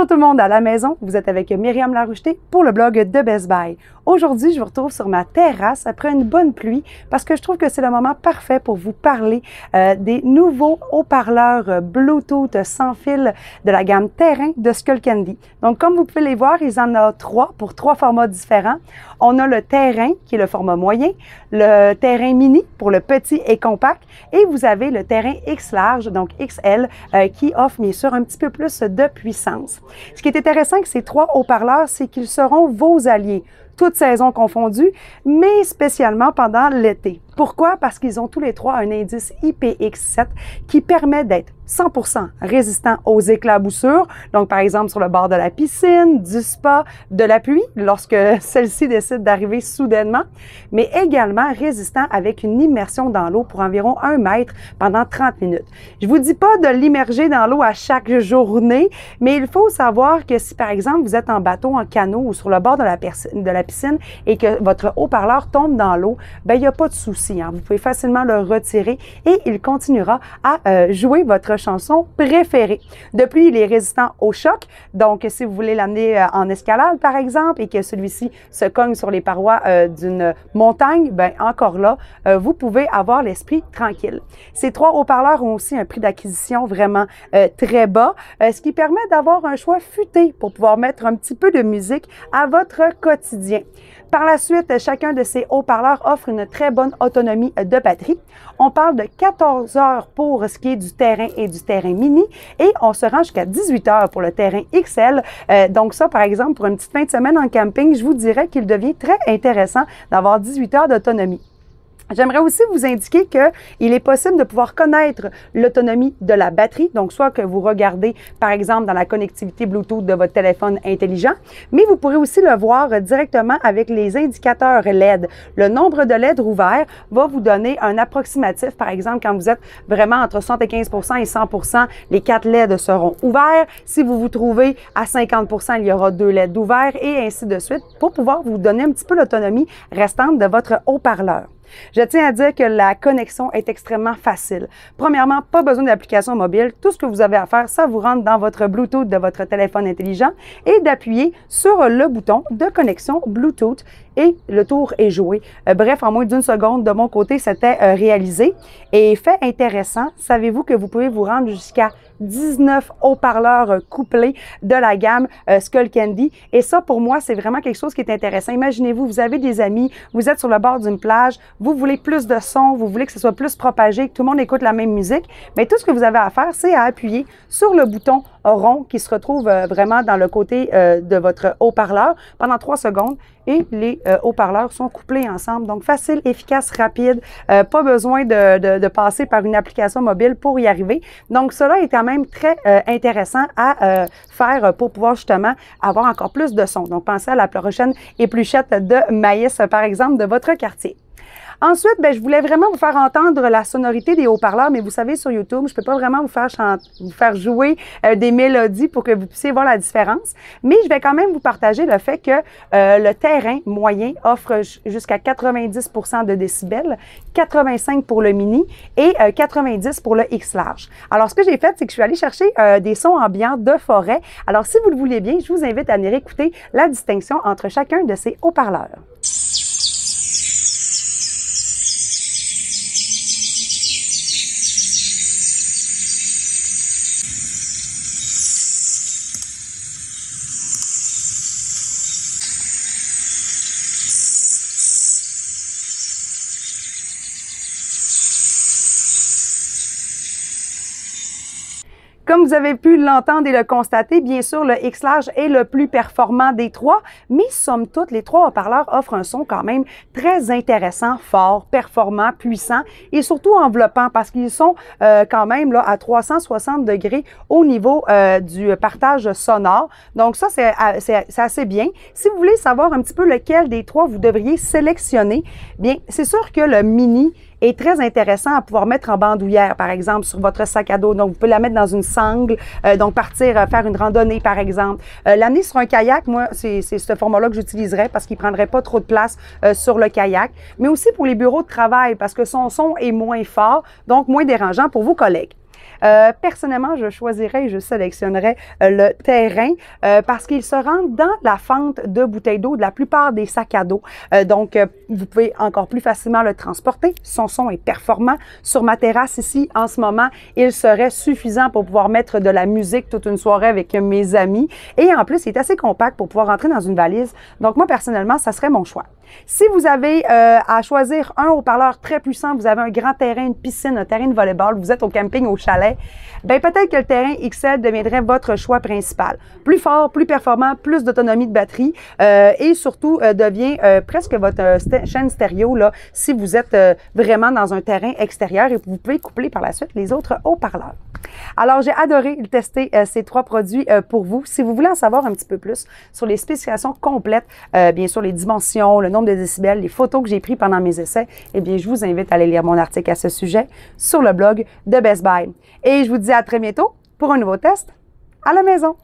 Bonjour tout le monde à la maison, vous êtes avec Myriam Laroucheté pour le blog de Best Buy. Aujourd'hui, je vous retrouve sur ma terrasse après une bonne pluie parce que je trouve que c'est le moment parfait pour vous parler des nouveaux haut-parleurs Bluetooth sans fil de la gamme Terrain de Skullcandy. Donc, comme vous pouvez les voir, ils en ont trois pour trois formats différents. On a le Terrain qui est le format moyen, le Terrain mini pour le petit et compact et vous avez le Terrain X large, donc XL, qui offre bien sûr un petit peu plus de puissance. Ce qui est intéressant avec ces trois haut-parleurs, c'est qu'ils seront vos alliés, toutes saisons confondues, mais spécialement pendant l'été. Pourquoi? Parce qu'ils ont tous les trois un indice IPX7 qui permet d'être 100% résistant aux éclaboussures, donc par exemple sur le bord de la piscine, du spa, de la pluie, lorsque celle-ci décide d'arriver soudainement, mais également résistant avec une immersion dans l'eau pour environ 1 mètre pendant 30 minutes. Je ne vous dis pas de l'immerger dans l'eau à chaque journée, mais il faut savoir que si par exemple vous êtes en bateau, en canot ou sur le bord de la piscine et que votre haut-parleur tombe dans l'eau, bien il n'y a pas de souci. Vous pouvez facilement le retirer et il continuera à jouer votre chanson préférée. De plus, il est résistant au choc. Donc, si vous voulez l'amener en escalade, par exemple, et que celui-ci se cogne sur les parois d'une montagne, bien encore là, vous pouvez avoir l'esprit tranquille. Ces trois haut-parleurs ont aussi un prix d'acquisition vraiment très bas, ce qui permet d'avoir un choix futé pour pouvoir mettre un petit peu de musique à votre quotidien. Par la suite, chacun de ces haut-parleurs offre une très bonne autonomie de batterie. On parle de 14 heures pour ce qui est du Terrain et du Terrain mini et on se rend jusqu'à 18 heures pour le Terrain XL. Donc ça, par exemple, pour une petite fin de semaine en camping, je vous dirais qu'il devient très intéressant d'avoir 18 heures d'autonomie. J'aimerais aussi vous indiquer qu'il est possible de pouvoir connaître l'autonomie de la batterie, donc soit que vous regardez par exemple dans la connectivité Bluetooth de votre téléphone intelligent, mais vous pourrez aussi le voir directement avec les indicateurs LED. Le nombre de LED ouverts va vous donner un approximatif, par exemple quand vous êtes vraiment entre 75% et 100%, les 4 LED seront ouverts. Si vous vous trouvez à 50%, il y aura 2 LED ouverts et ainsi de suite pour pouvoir vous donner un petit peu l'autonomie restante de votre haut-parleur. Je tiens à dire que la connexion est extrêmement facile. Premièrement, pas besoin d'application mobile. Tout ce que vous avez à faire, ça vous rentre dans votre Bluetooth de votre téléphone intelligent et d'appuyer sur le bouton de connexion Bluetooth et le tour est joué. Bref, en moins d'une seconde, de mon côté, c'était réalisé. Et fait intéressant, savez-vous que vous pouvez vous rendre jusqu'à 19 haut-parleurs couplés de la gamme Skullcandy. Et ça, pour moi, c'est vraiment quelque chose qui est intéressant. Imaginez-vous, vous avez des amis, vous êtes sur le bord d'une plage, vous voulez plus de son, vous voulez que ce soit plus propagé, que tout le monde écoute la même musique. Mais tout ce que vous avez à faire, c'est à appuyer sur le bouton rond qui se retrouve vraiment dans le côté de votre haut-parleur pendant 3 secondes et les haut-parleurs sont couplés ensemble. Donc, facile, efficace, rapide, pas besoin de passer par une application mobile pour y arriver. Donc, cela est quand même très intéressant à faire pour pouvoir justement avoir encore plus de son. Donc, pensez à la prochaine épluchette de maïs, par exemple, de votre quartier. Ensuite, bien, je voulais vraiment vous faire entendre la sonorité des haut-parleurs, mais vous savez, sur YouTube, je ne peux pas vraiment vous faire jouer des mélodies pour que vous puissiez voir la différence. Mais je vais quand même vous partager le fait que le Terrain moyen offre jusqu'à 90% de décibels, 85 pour le mini et 90 pour le X large. Alors, ce que j'ai fait, c'est que je suis allée chercher des sons ambiants de forêt. Alors, si vous le voulez bien, je vous invite à venir écouter la distinction entre chacun de ces haut-parleurs. Comme vous avez pu l'entendre et le constater, bien sûr, le X large est le plus performant des trois, mais somme toute, les trois haut-parleurs offrent un son quand même très intéressant, fort, performant, puissant et surtout enveloppant parce qu'ils sont quand même là, à 360 degrés au niveau du partage sonore. Donc ça, c'est assez bien. Si vous voulez savoir un petit peu lequel des trois vous devriez sélectionner, bien, c'est sûr que le mini est très intéressant à pouvoir mettre en bandoulière, par exemple, sur votre sac à dos. Donc, vous pouvez la mettre dans une sangle, donc partir faire une randonnée, par exemple. L'amener sur un kayak, moi, c'est ce format-là que j'utiliserais parce qu'il ne prendrait pas trop de place sur le kayak. Mais aussi pour les bureaux de travail parce que son son est moins fort, donc moins dérangeant pour vos collègues. Personnellement, je choisirais et je sélectionnerais le terrain parce qu'il se rentre dans la fente de bouteilles d'eau de la plupart des sacs à dos. Donc, vous pouvez encore plus facilement le transporter. Son son est performant. Sur ma terrasse ici, en ce moment, il serait suffisant pour pouvoir mettre de la musique toute une soirée avec mes amis. Et en plus, il est assez compact pour pouvoir rentrer dans une valise. Donc, moi, personnellement, ça serait mon choix. Si vous avez à choisir un haut-parleur très puissant, vous avez un grand terrain, une piscine, un terrain de volleyball, vous êtes au camping, au chalet, bien peut-être que le terrain XL deviendrait votre choix principal. Plus fort, plus performant, plus d'autonomie de batterie et surtout devient presque votre chaîne stéréo là, si vous êtes vraiment dans un terrain extérieur et vous pouvez coupler par la suite les autres haut-parleurs. Alors, j'ai adoré tester ces 3 produits pour vous. Si vous voulez en savoir un petit peu plus sur les spécifications complètes, bien sûr les dimensions, le nombre de décibels, les photos que j'ai prises pendant mes essais, eh bien, je vous invite à aller lire mon article à ce sujet sur le blog de Best Buy. Et je vous dis à très bientôt pour un nouveau test à la maison.